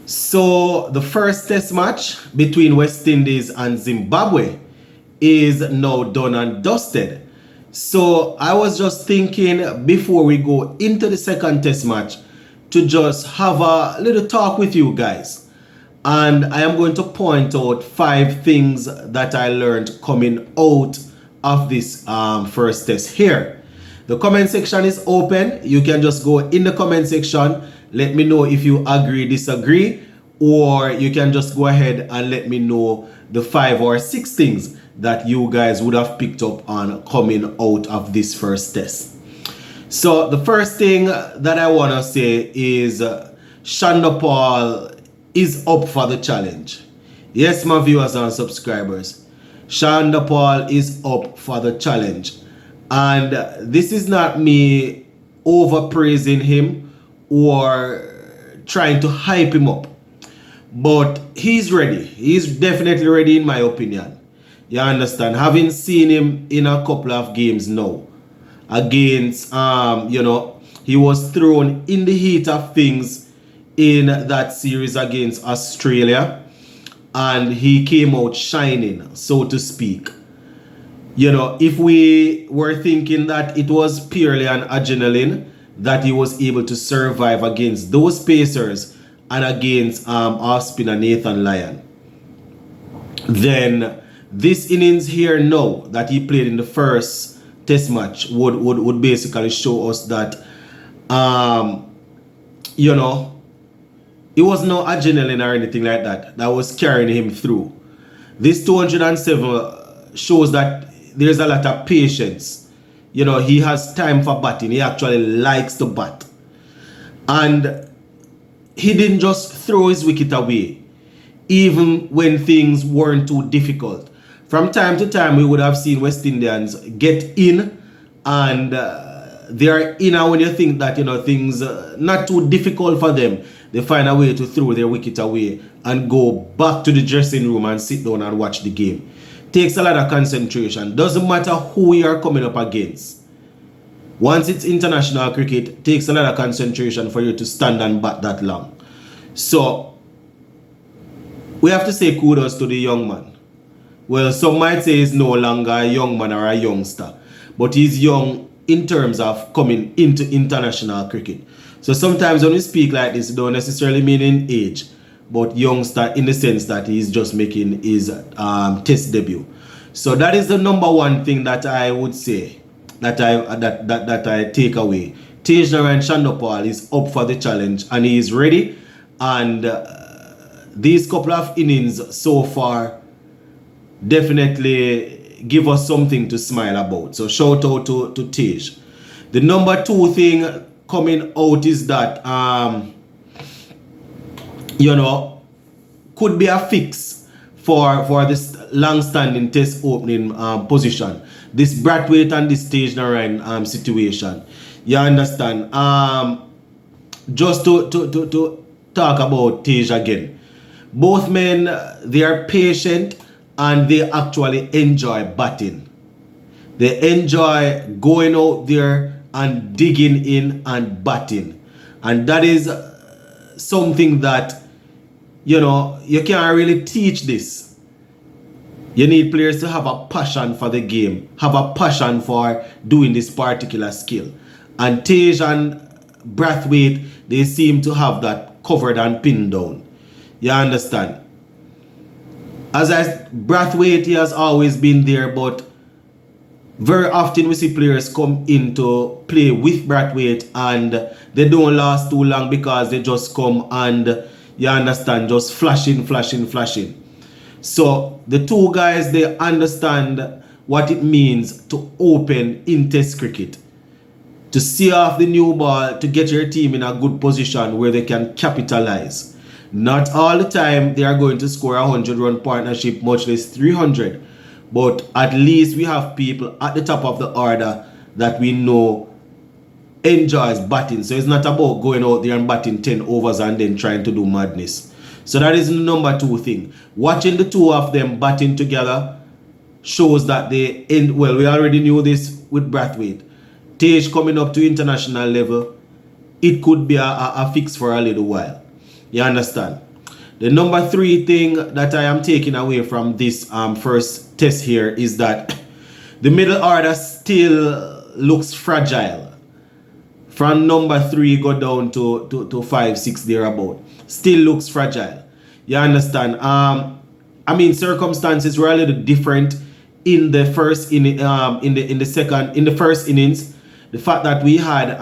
So the first test match between West Indies and Zimbabwe is now done and dusted. So I was just thinking before we go into the second test match to just have a little talk with you guys. And I am going to point out 5 things that I learned coming out of this first test here. The comment section is open. You can just go in the comment section. Let me know if you agree, disagree, or you can just go ahead and let me know the 5 or 6 things that you guys would have picked up on coming out of this first test. So the first thing that I want to say is Chanderpaul is up for the challenge. Yes, my viewers and subscribers, Chanderpaul is up for the challenge. And this is not me overpraising him or trying to hype him up. But he's ready. He's definitely ready in my opinion. You understand? Having seen him in a couple of games now against, he was thrown in the heat of things in that series against Australia. And he came out shining, so to speak. If we were thinking that it was purely an adrenaline that he was able to survive against those Pacers and against our spinner Nathan Lyon, then this innings here now that he played in the first test match would basically show us that it was no adrenaline or anything like that was carrying him through. This 207 shows that there's a lot of patience. He has time for batting. He actually likes to bat. And he didn't just throw his wicket away, even when things weren't too difficult. From time to time, we would have seen West Indians get in, and they are in, and when you think that, things not too difficult for them, they find a way to throw their wicket away and go back to the dressing room and sit down and watch the game. Takes a lot of concentration. Doesn't matter who you are coming up against. Once it's international cricket, it takes a lot of concentration for you to stand and bat that long. So we have to say kudos to the young man. Well, some might say he's no longer a young man or a youngster, but he's young in terms of coming into international cricket. So sometimes when we speak like this, it don't necessarily mean in age, but youngster in the sense that he's just making his test debut. So that is the number one thing that I would say that I take away. Tagenarine Chanderpaul is up for the challenge and he is ready. And these couple of innings so far definitely give us something to smile about. So shout out to Tej. The number 2 thing coming out is that could be a fix for this long-standing test opening position. This Brathwaite and this Tagenarine situation. You understand? Just to talk about Tej again. Both men, they are patient and they actually enjoy batting. They enjoy going out there and digging in and batting. And that is something that you can't really teach this. You need players to have a passion for the game, have a passion for doing this particular skill. And Tej and Brathwaite, they seem to have that covered and pinned down. You understand? Brathwaite, he has always been there, but very often we see players come in to play with Brathwaite and they don't last too long because they just come and, you understand, just flashing. So the two guys, they understand what it means to open in test cricket. To see off the new ball, to get your team in a good position where they can capitalize. Not all the time they are going to score a 100-run partnership, much less 300. But at least we have people at the top of the order that we know enjoys batting. So it's not about going out there and batting 10 overs and then trying to do madness. So that is the number 2 thing. Watching the two of them batting together shows that they end well. We already knew this with Brathwaite. Tej coming up to international level, it could be a fix for a little while. You understand? The number 3 thing that I am taking away from this first test here is that the middle order still looks fragile. From number 3 go down to 5, 6 thereabout. Still looks fragile. You understand? I mean, circumstances were a little different in the first in the first innings. The fact that we had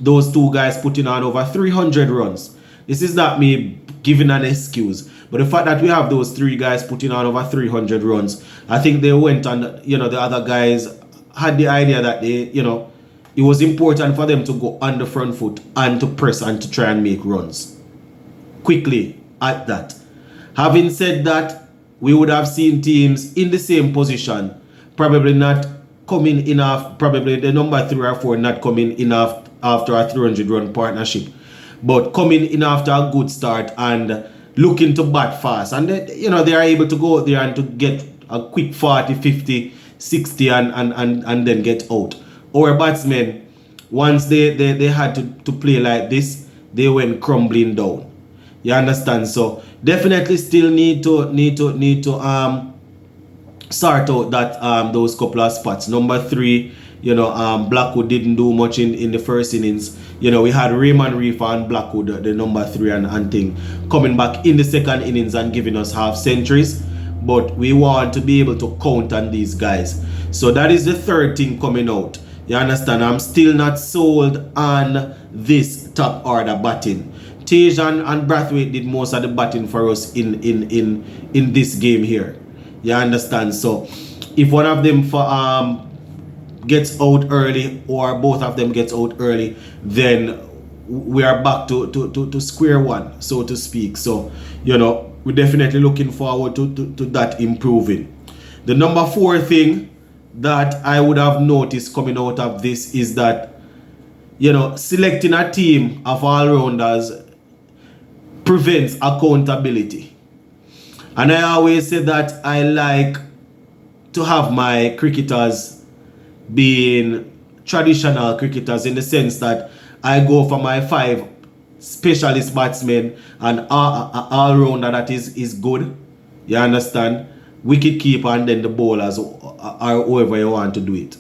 those 2 guys putting on over 300 runs. This is not me giving an excuse, but the fact that we have those 3 guys putting on over 300 runs, I think they went and the other guys had the idea that they it was important for them to go on the front foot and to press and to try and make runs quickly at that. Having said that, we would have seen teams in the same position, probably not coming enough, probably the number 3 or 4 not coming enough after a 300 run partnership, but coming in after a good start and looking to bat fast. And they are able to go out there and to get a quick 40, 50, 60 and then get out. Our batsmen, once they had to play like this, they went crumbling down. You understand? So definitely still need to sort out that those couple of spots. Number 3, Blackwood didn't do much in the first innings. We had Raymond Reefer and Blackwood, the number 3 and thing, coming back in the second innings and giving us half centuries. But we want to be able to count on these guys. So that is the 3rd thing coming out. You understand? I'm still not sold on this top order batting. Tej and Brathwaite did most of the batting for us in this game here. You understand? So if one of them gets out early or both of them gets out early, then we are back to square one, so to speak. So we're definitely looking forward to that improving. The number 4 thing that I would have noticed coming out of this is that selecting a team of all-rounders prevents accountability. And I always say that I like to have my cricketers being traditional cricketers, in the sense that I go for my 5 specialist batsmen and all-rounder that is good. You understand? Wicket keeper and then the bowlers, or whoever you want to do it.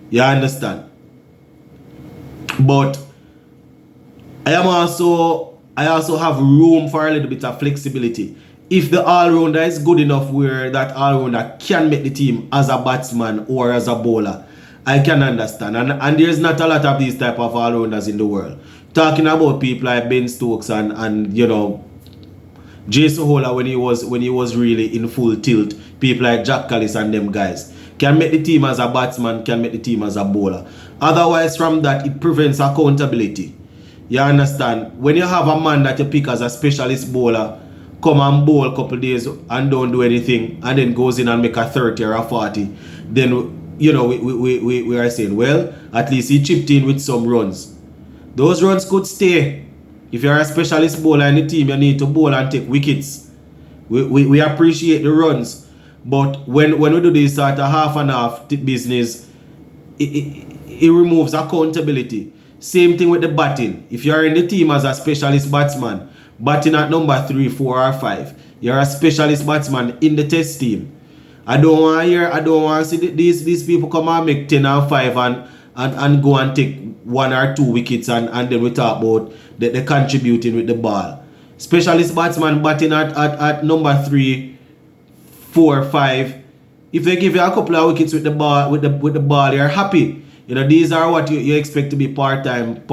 You understand? But I also have room for a little bit of flexibility. If the all-rounder is good enough where that all-rounder can make the team as a batsman or as a bowler, I can understand. And there's not a lot of these type of all-rounders in the world. Talking about people like Ben Stokes and Jason Holder when he was really in full tilt. People like Jack Callis and them guys can make the team as a batsman, can make the team as a bowler. Otherwise, from that, it prevents accountability. You understand? When you have a man that you pick as a specialist bowler, come and bowl a couple days and don't do anything, and then goes in and make a 30 or a 40, then we are saying, well, at least he chipped in with some runs. Those runs could stay. If you're a specialist bowler in the team, you need to bowl and take wickets. We appreciate the runs. But when we do this sort of half and half business, it removes accountability. Same thing with the batting. If you're in the team as a specialist batsman, batting at number 3, 4 or 5, you're a specialist batsman in the test team. I don't want to see these people come and make 10 and 5 and go and take 1 or 2 wickets and then we talk about the contributing with the ball. Specialist batsman batting at number 3, 4, 5. If they give you a couple of wickets with the ball, you're happy. These are what you expect to be part-time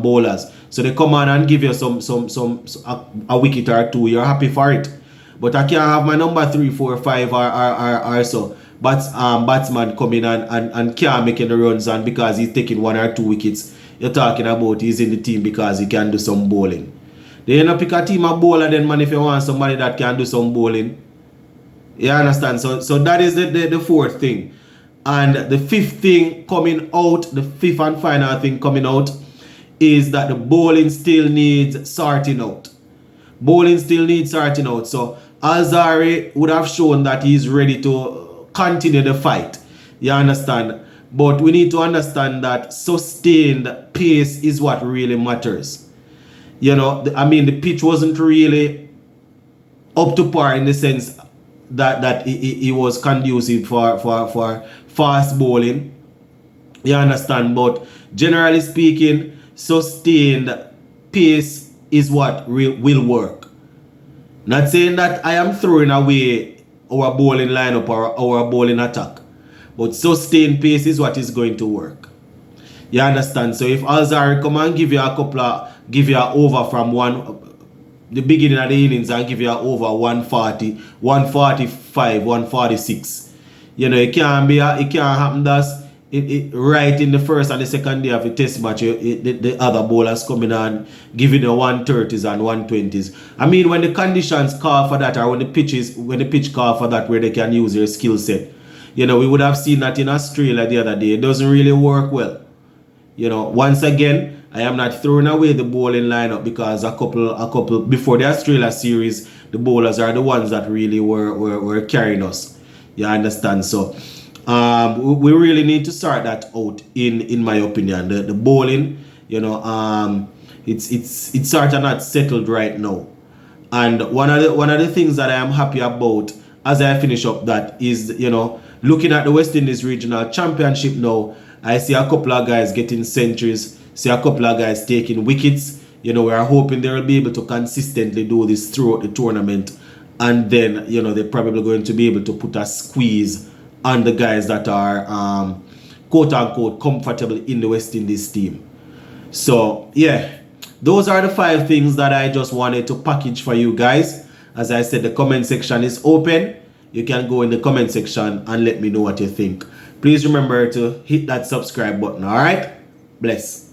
bowlers. So they come on and give you a wicket or 2. You're happy for it. But I can't have my number 3, 4, 5 or so batsman coming and can't make any runs, and because he's taking 1 or 2 wickets, you're talking about he's in the team because he can do some bowling. Then you pick a team of bowler then, man, if you want somebody that can do some bowling. You understand? So that is the 4th thing. And the 5th thing coming out, the 5th and final thing coming out, is that the bowling still needs sorting out. Bowling still needs sorting out. So Alzarri would have shown that he's ready to continue the fight. You understand? But we need to understand that sustained pace is what really matters. You know, I mean, the pitch wasn't really up to par in the sense that it was conducive for fast bowling. You understand? But generally speaking, sustained pace is what will work. Not saying that I am throwing away our bowling lineup or our bowling attack, but sustained pace is what is going to work. You understand? So if Alzari come and give you an over from the beginning of the innings and give you an over 140, 145, 146, you know, it can't happen that's right in the first and the second day of the test match. The other bowlers coming and giving you 130s and 120s. I mean, when the conditions call for that, or when the pitch call for that, where they can use their skill set, you know, we would have seen that in Australia the other day. It doesn't really work well. You know, once again, I am not throwing away the bowling lineup because a couple before the Australia series, the bowlers are the ones that really were carrying us. You understand? So we really need to start that out in my opinion. The bowling, you know, it's sort of not settled right now. And one of the things that I am happy about as I finish up that is, you know, looking at the West Indies Regional Championship now, I see a couple of guys getting centuries, see a couple of guys taking wickets. You know, we are hoping they will be able to consistently do this throughout the tournament. And then, you know, they're probably going to be able to put a squeeze on the guys that are, quote unquote, comfortable in the West Indies team. So, yeah, those are the 5 things that I just wanted to package for you guys. As I said, the comment section is open. You can go in the comment section and let me know what you think. Please remember to hit that subscribe button, alright? Bless.